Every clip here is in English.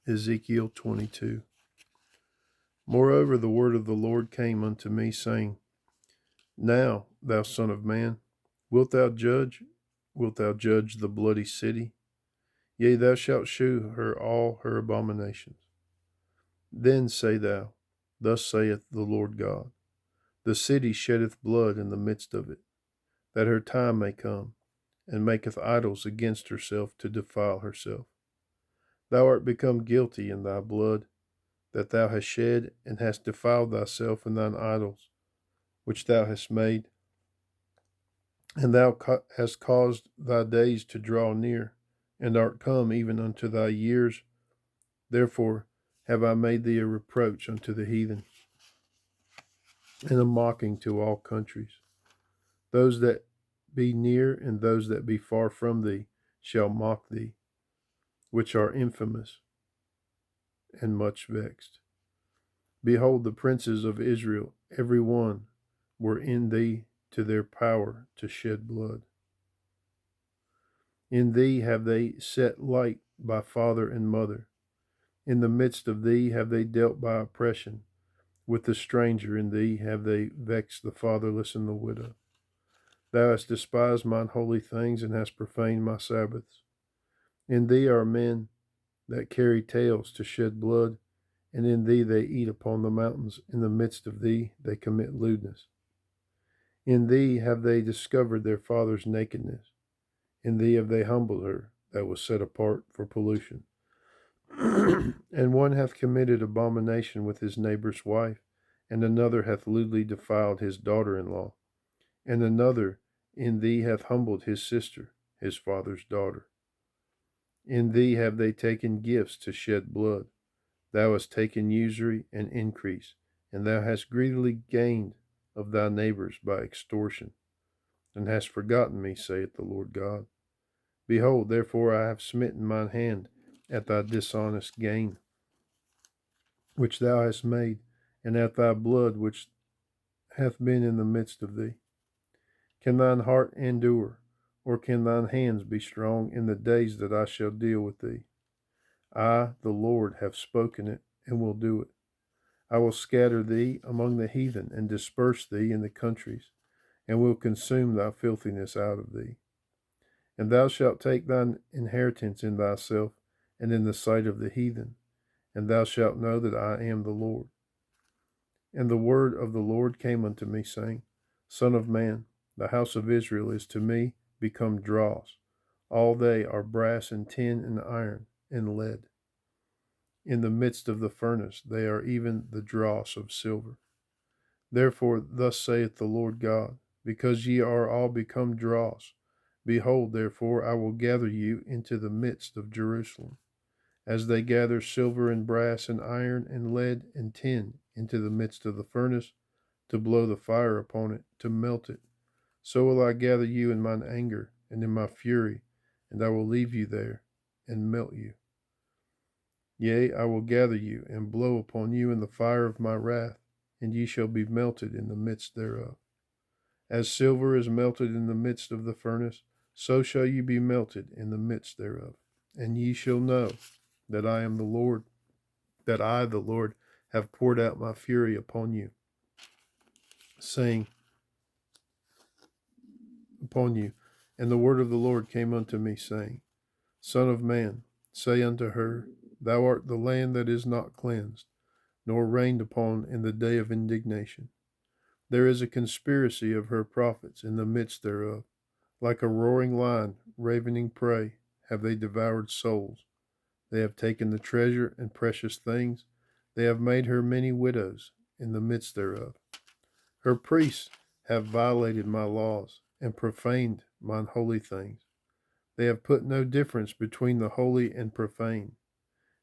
Ezekiel 22. Moreover, the word of the Lord came unto me, saying, Now, thou son of man, wilt thou judge? Wilt thou judge the bloody city? Yea, thou shalt shew her all her abominations. Then say thou, Thus saith the Lord God, The city sheddeth blood in the midst of it, that her time may come, and maketh idols against herself to defile herself. Thou art become guilty in thy blood, that thou hast shed, and hast defiled thyself in thine idols, which thou hast made, and thou hast caused thy days to draw near, and art come even unto thy years. Therefore have I made thee a reproach unto the heathen, and a mocking to all countries. Those that be near and those that be far from thee shall mock thee, which are infamous and much vexed. Behold, the princes of Israel, every one, were in thee to their power to shed blood. In thee have they set light by father and mother. In the midst of thee have they dealt by oppression. With the stranger in thee have they vexed the fatherless and the widow. Thou hast despised mine holy things, and hast profaned my Sabbaths. In thee are men that carry tales to shed blood, and in thee they eat upon the mountains. In the midst of thee they commit lewdness. In thee have they discovered their father's nakedness. In thee have they humbled her that was set apart for pollution. And one hath committed abomination with his neighbor's wife, and another hath lewdly defiled his daughter-in-law, and another in thee hath humbled his sister, his father's daughter. In thee have they taken gifts to shed blood. Thou hast taken usury and increase, and thou hast greedily gained of thy neighbors by extortion, and hast forgotten me, saith the Lord God. Behold, therefore I have smitten mine hand at thy dishonest gain, which thou hast made, and at thy blood which hath been in the midst of thee. Can thine heart endure, or can thine hands be strong in the days that I shall deal with thee? I, the Lord, have spoken it, and will do it. I will scatter thee among the heathen, and disperse thee in the countries, and will consume thy filthiness out of thee. And thou shalt take thine inheritance in thyself, and in the sight of the heathen, and thou shalt know that I am the Lord. And the word of the Lord came unto me, saying, Son of man, the house of Israel is to me become dross. All they are brass and tin and iron and lead. In the midst of the furnace they are even the dross of silver. Therefore thus saith the Lord God, because ye are all become dross, behold, therefore I will gather you into the midst of Jerusalem, as they gather silver and brass and iron and lead and tin into the midst of the furnace, to blow the fire upon it, to melt it. So will I gather you in mine anger and in my fury, and I will leave you there and melt you. Yea, I will gather you and blow upon you in the fire of my wrath, and ye shall be melted in the midst thereof. As silver is melted in the midst of the furnace, so shall you be melted in the midst thereof. And ye shall know that I am the Lord, that I, the Lord, have poured out my fury upon you, saying upon you. And the word of the Lord came unto me, saying, Son of man, say unto her, Thou art the land that is not cleansed, nor rained upon in the day of indignation. There is a conspiracy of her prophets in the midst thereof. Like a roaring lion, ravening prey, have they devoured souls. They have taken the treasure and precious things. They have made her many widows in the midst thereof. Her priests have violated my laws and profaned mine holy things. They have put no difference between the holy and profane.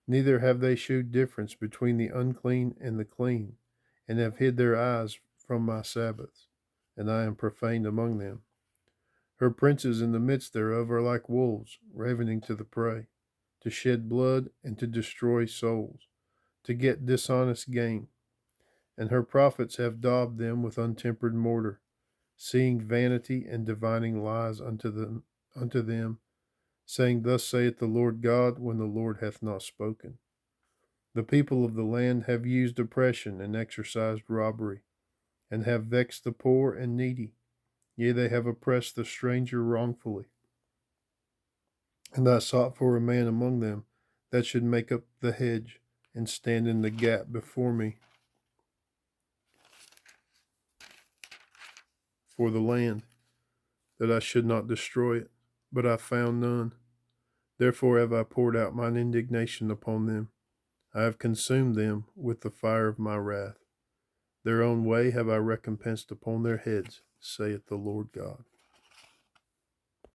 Neither have they shewed difference between the unclean and the clean, and have hid their eyes from my Sabbaths, and I am profaned among them. Her princes in the midst thereof are like wolves, ravening to the prey, to shed blood and to destroy souls, to get dishonest gain. And her prophets have daubed them with untempered mortar, seeing vanity and divining lies unto them, saying, Thus saith the Lord God, when the Lord hath not spoken. The people of the land have used oppression and exercised robbery, and have vexed the poor and needy. Yea, they have oppressed the stranger wrongfully. And I sought for a man among them that should make up the hedge and stand in the gap before me for the land, that I should not destroy it. But I found none. Therefore have I poured out mine indignation upon them. I have consumed them with the fire of my wrath. Their own way have I recompensed upon their heads, saith the Lord God.